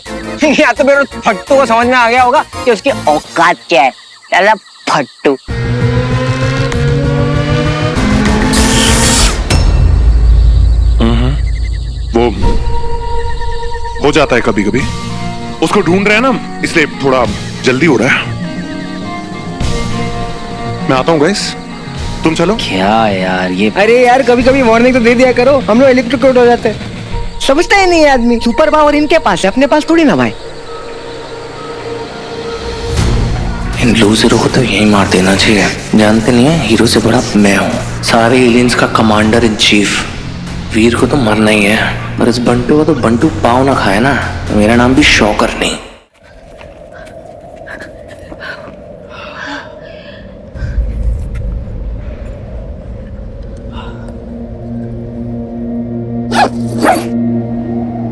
या तो फिर फट्टू को समझ में आ गया होगा कि उसकी औकात क्या है। चला फट्टू। वो हो जाता है कभी कभी, उसको ढूंढ रहे हैं ना, इसलिए थोड़ा जल्दी हो रहा है। मैं आता हूँ गाइस, तुम चलो। क्या यार ये, अरे यार कभी कभी वार्निंग तो दे दिया करो, हम लोग इलेक्ट्रोक्यूट हो जाते हैं। समझता ही नहीं है आदमी, सुपर पावर इनके पास है, अपने पास थोड़ी ना भाई। इन लूजरों को तो यही मार देना चाहिए। जानते नहीं है हीरो से बड़ा मैं हूँ, सारे एलियंस का कमांडर इन चीफ। वीर को तो मरना ही है, पर इस बंटू को तो बंटू पाव ना खाए ना, तो मेरा नाम भी शौकर नहीं।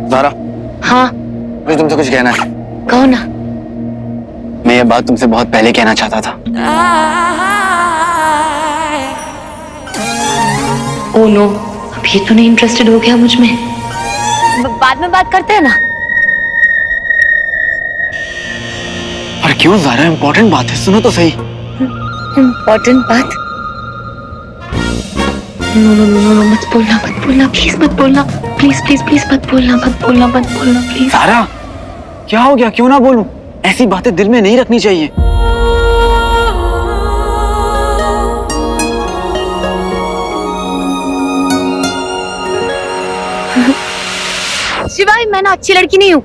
ज़ारा, हाँ मुझे तुमसे कुछ कहना है। कहो ना। मैं ये बात तुमसे बहुत पहले कहना चाहता था। ओह नो, अब ये तो नहीं इंटरेस्टेड हो गया मुझ में। बाद में बात करते हैं ना। पर क्यों ज़ारा, इम्पोर्टेंट बात है, सुनो तो सही। इम्पोर्टेंट बात? नो नो नो नो, मत बोलना मत बोलना, प्लीज मत बोलना, प्लीज प्लीज प्लीज मत बोलना मत बोलना मत बोलना प्लीज। ज़ारा, क्या हो गया, क्यों ना बोलूं? ऐसी बातें दिल में नहीं रखनी चाहिए। शिवाय, मैं ना अच्छी लड़की नहीं हूँ,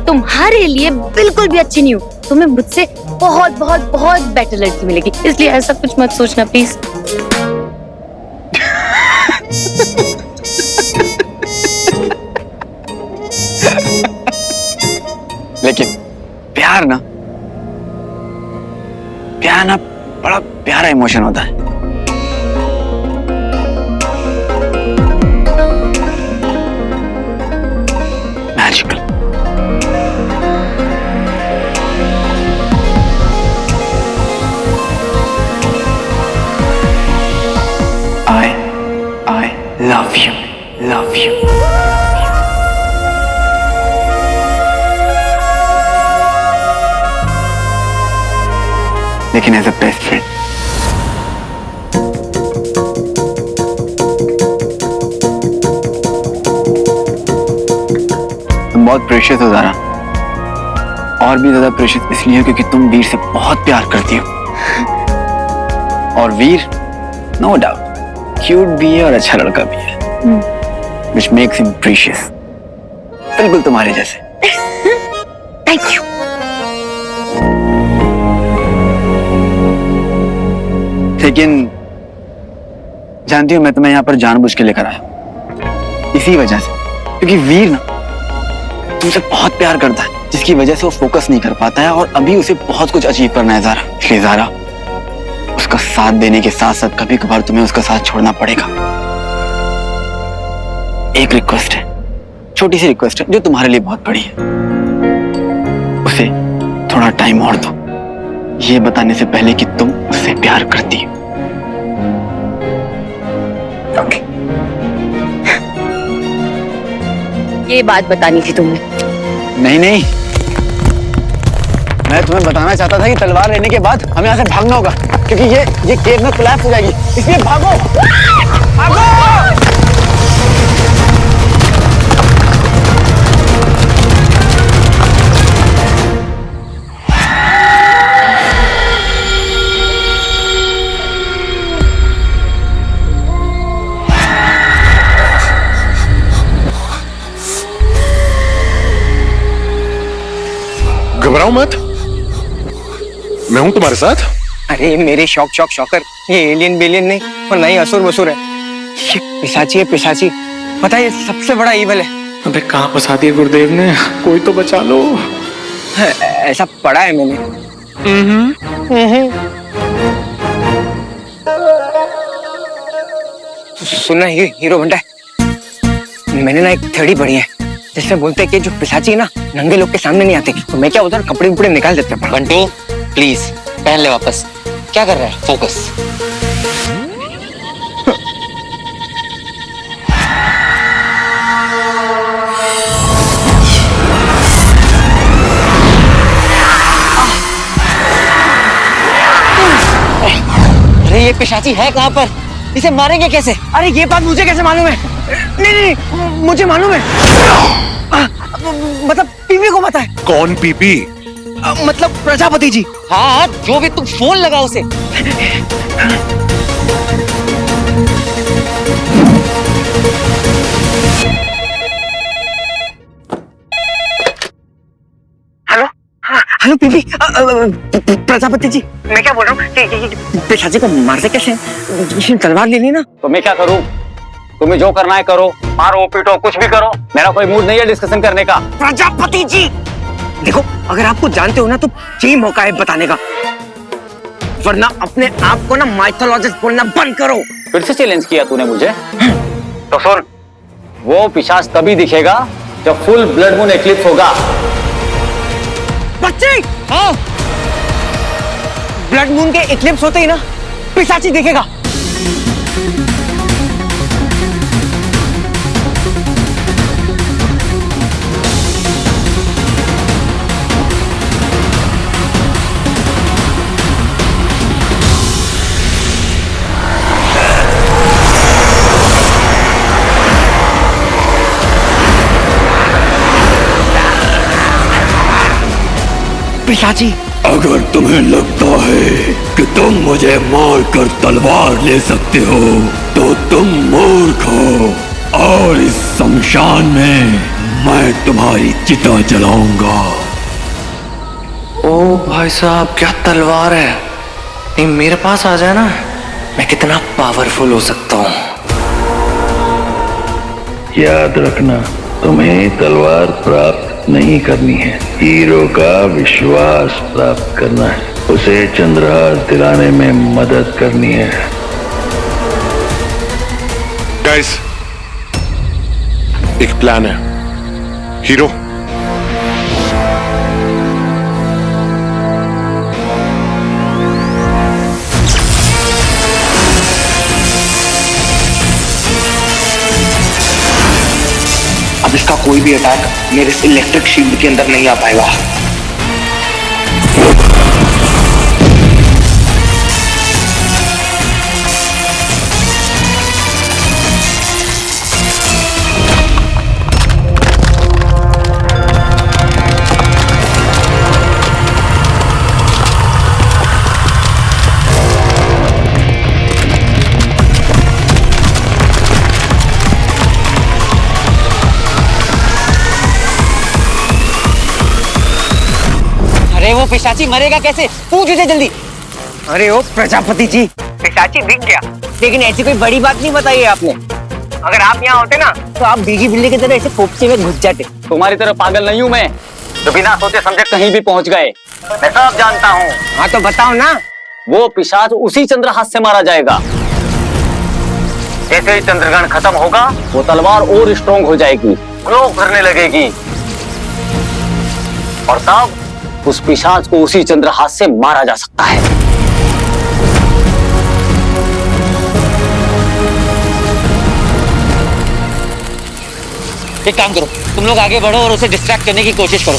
तुम्हारे लिए बिल्कुल भी अच्छी नहीं हूँ। तुम्हें मुझसे बहुत बहुत बहुत बेटर लड़की मिलेगी, इसलिए ऐसा कुछ मत सोचना प्लीज। लेकिन प्यार ना बड़ा प्यारा इमोशन होता है। Magical. I love you, love you. लेकिन एज अ बेस्ट फ्रेंड। तुम बहुत प्रेशियस हो ज़ारा, और भी ज्यादा प्रेशियस इसलिए क्योंकि तुम वीर से बहुत प्यार करती हो। और वीर नो डाउट क्यूट भी है और अच्छा लड़का भी है, which makes him precious. बिल्कुल तुम्हारे जैसे। Thank you. लेकिन जानती हो, मैं तुम्हें यहाँ पर जानबूझ के लेकर आया इसी वजह से, क्योंकि वीर ना तुमसे बहुत प्यार करता है, जिसकी वजह से वो फोकस नहीं कर पाता है और अभी उसे बहुत कुछ अचीव करना है ज़ारा। इसलिए ज़ारा, उसका साथ देने के साथ साथ कभी कभार तुम्हें उसका साथ छोड़ना पड़ेगा। एक रिक्वेस्ट है, छोटी सी रिक्वेस्ट है, जो तुम्हारे लिए बहुत बड़ी है। उसे थोड़ा टाइम और दो, ये बताने से पहले कि तुम उससे प्यार करती हो। ओके। ये बात बतानी थी तुम्हें। नहीं नहीं, मैं तुम्हें बताना चाहता था कि तलवार लेने के बाद हमें यहाँ से भागना होगा, क्योंकि ये केव में कोलैप्स हो जाएगी, इसलिए भागो भागो। घबराओ मत, मैं हूं तुम्हारे साथ। अरे मेरे शौकर, ये एलियन बेलियन नहीं और नहीं असुर बसुर है, ये पिशाची है पिशाची। पता है ये सबसे बड़ा ईवल है। अबे कहाँ फंसा दिया गुरुदेव ने, कोई तो बचा लो। ऐसा पढ़ा है मैंने। सुनना हीरो बंटा है, मैंने ना एक थ्योरी पढ़ी है जिसमें बोलते हैं कि जो पिशाची है ना नंगे लोग के सामने नहीं आते, तो मैं क्या उधर कपड़े उपड़े निकाल देता हूँ। बंटू प्लीज पहन ले वापस। क्या कर रहा है? फोकस। अरे ये पिशाची है कहाँ पर? इसे मारेंगे कैसे? अरे ये बात मुझे कैसे मालूम है? नहीं नहीं, नहीं मुझे मालूम है। मतलब पीपी को पता है। कौन पीपी? मतलब प्रजापति जी। हाँ जो भी, तुम फोन लगाओ उसे। Hello hello PP, Prajapati ji मैं क्या बोल रहा हूँ कि पिशाची को मारते कैसे? तलवार ले ली ना। तो मैं क्या करूं? तुम्हें जो करना है करो, मारो पीटो कुछ भी करो, मेरा कोई मूड नहीं है डिस्कशन करने का। प्रजापति जी देखो, अगर आप कुछ जानते हो ना तो यही मौका है बताने का, वरना अपने आप को ना माइथोलॉजिस्ट बोलना बंद करो। फिर से चैलेंज किया तूने मुझे। तो सुन, वो पिशाच तभी दिखेगा जब फुल ब्लड मून एक्लिप्स होगा। बच्चे हाँ, ब्लड मून के एक्लिप्स होते ही ना पिशाची दिखेगा। पिशाची, अगर तुम्हें लगता है कि तुम मुझे मार कर तलवार ले सकते हो तो तुम मूर्ख हो, और इस शमशान में मैं तुम्हारी चिता जलाऊंगा। ओ भाई साहब, क्या तलवार है! नहीं मेरे पास आ जाए ना, मैं कितना पावरफुल हो सकता हूँ। याद रखना, तुम्हें तलवार प्राप्त नहीं करनी है, हीरो का विश्वास प्राप्त करना है, उसे चंद्रहास दिलाने में मदद करनी है। गाइस, एक प्लान है। हीरो, अब इसका कोई भी अटैक मेरे इस इलेक्ट्रिक शील्ड के अंदर नहीं आ पाएगा। अरे वो पिशाची मरेगा कैसे? पूछ उसे जल्दी। अरे ओ प्रजापति जी, पिशाची दिख गया, लेकिन ऐसी कोई बड़ी बात नहीं बताई है आपने। अगर आप यहाँ होते ना तो आप भीगी बिल्ली की तरह ऐसे पोपचे में घुस जाते। तुम्हारी तरह पागल नहीं हूं मैं, तो बिना सोचे समझे कहीं भी पहुंच गए। मैं सब जानता हूँ। हाँ तो बताओ ना। वो पिशाच उसी चंद्रहास से मारा जाएगा। जैसे ही चंद्रग्रहण खत्म होगा, वो तलवार और स्ट्रॉन्ग हो जाएगी, ग्लो करने लगेगी, और तब उस पिशाच को उसी चंद्रहास से मारा जा सकता है। एक काम करो, तुम लोग आगे बढ़ो और उसे डिस्ट्रैक्ट करने की कोशिश करो।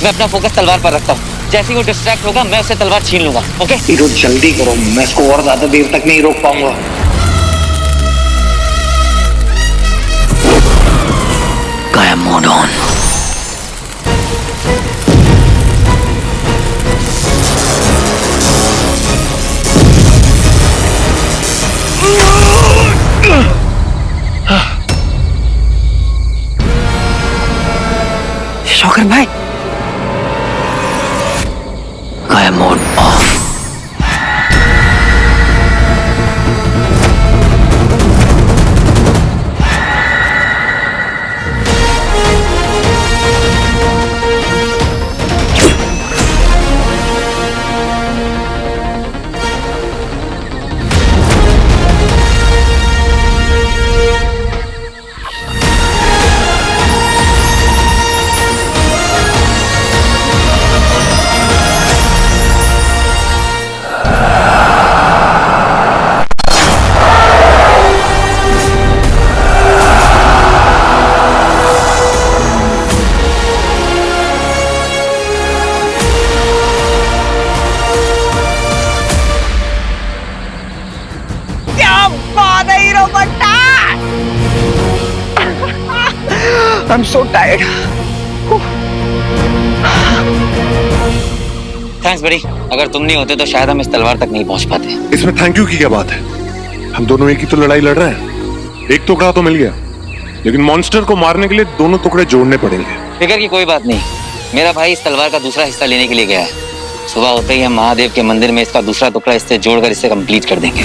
मैं अपना फोकस तलवार पर रखता हूँ। जैसे ही वो डिस्ट्रैक्ट होगा मैं उससे तलवार छीन लूंगा। ओके? हीरो जल्दी करो, मैं इसको और ज्यादा देर तक नहीं रोक पाऊंगा। काया मोड ऑन। शौकर भाई, काया mode of. I'm so tired. Thanks बड़ी, अगर तुम नहीं होते तो शायद हम इस तलवार तक नहीं पहुंच पाते। इसमें थैंक यू की क्या बात है? हम दोनों एक ही तो लड़ाई लड़ रहे हैं। एक टुकड़ा तो मिल गया, लेकिन मॉन्स्टर को मारने के लिए दोनों टुकड़े जोड़ने पड़ेंगे। फिक्र की कोई बात नहीं, मेरा भाई इस तलवार का दूसरा हिस्सा लेने के लिए गया है। सुबह होते ही हम महादेव के मंदिर में इसका दूसरा टुकड़ा इससे जोड़कर इसे कंप्लीट कर देंगे।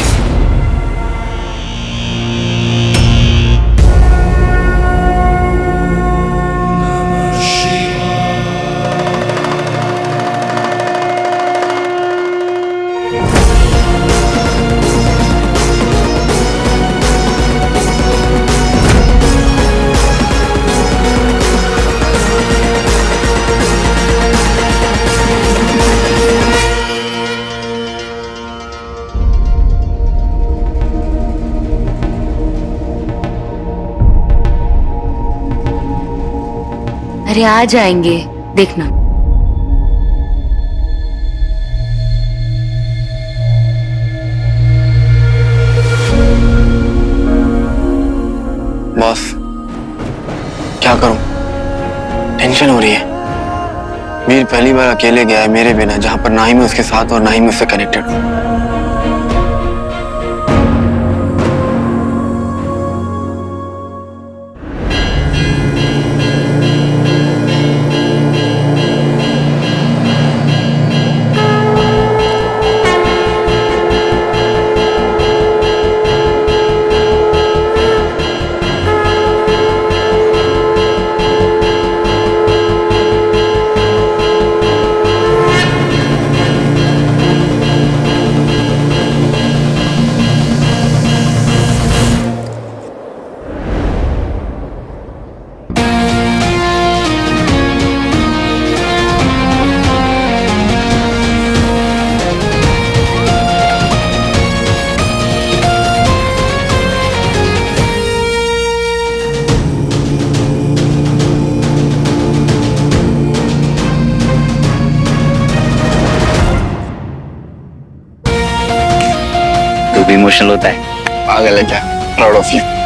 अरे आ जाएंगे, देखना। बॉस, क्या करूं? टेंशन हो रही है। वीर पहली बार अकेले गया है मेरे बिना, जहां पर ना ही मैं उसके साथ और ना ही मैं उससे कनेक्टेड हूं। तू भी इमोशनल होता है? पागल है क्या? Proud of you.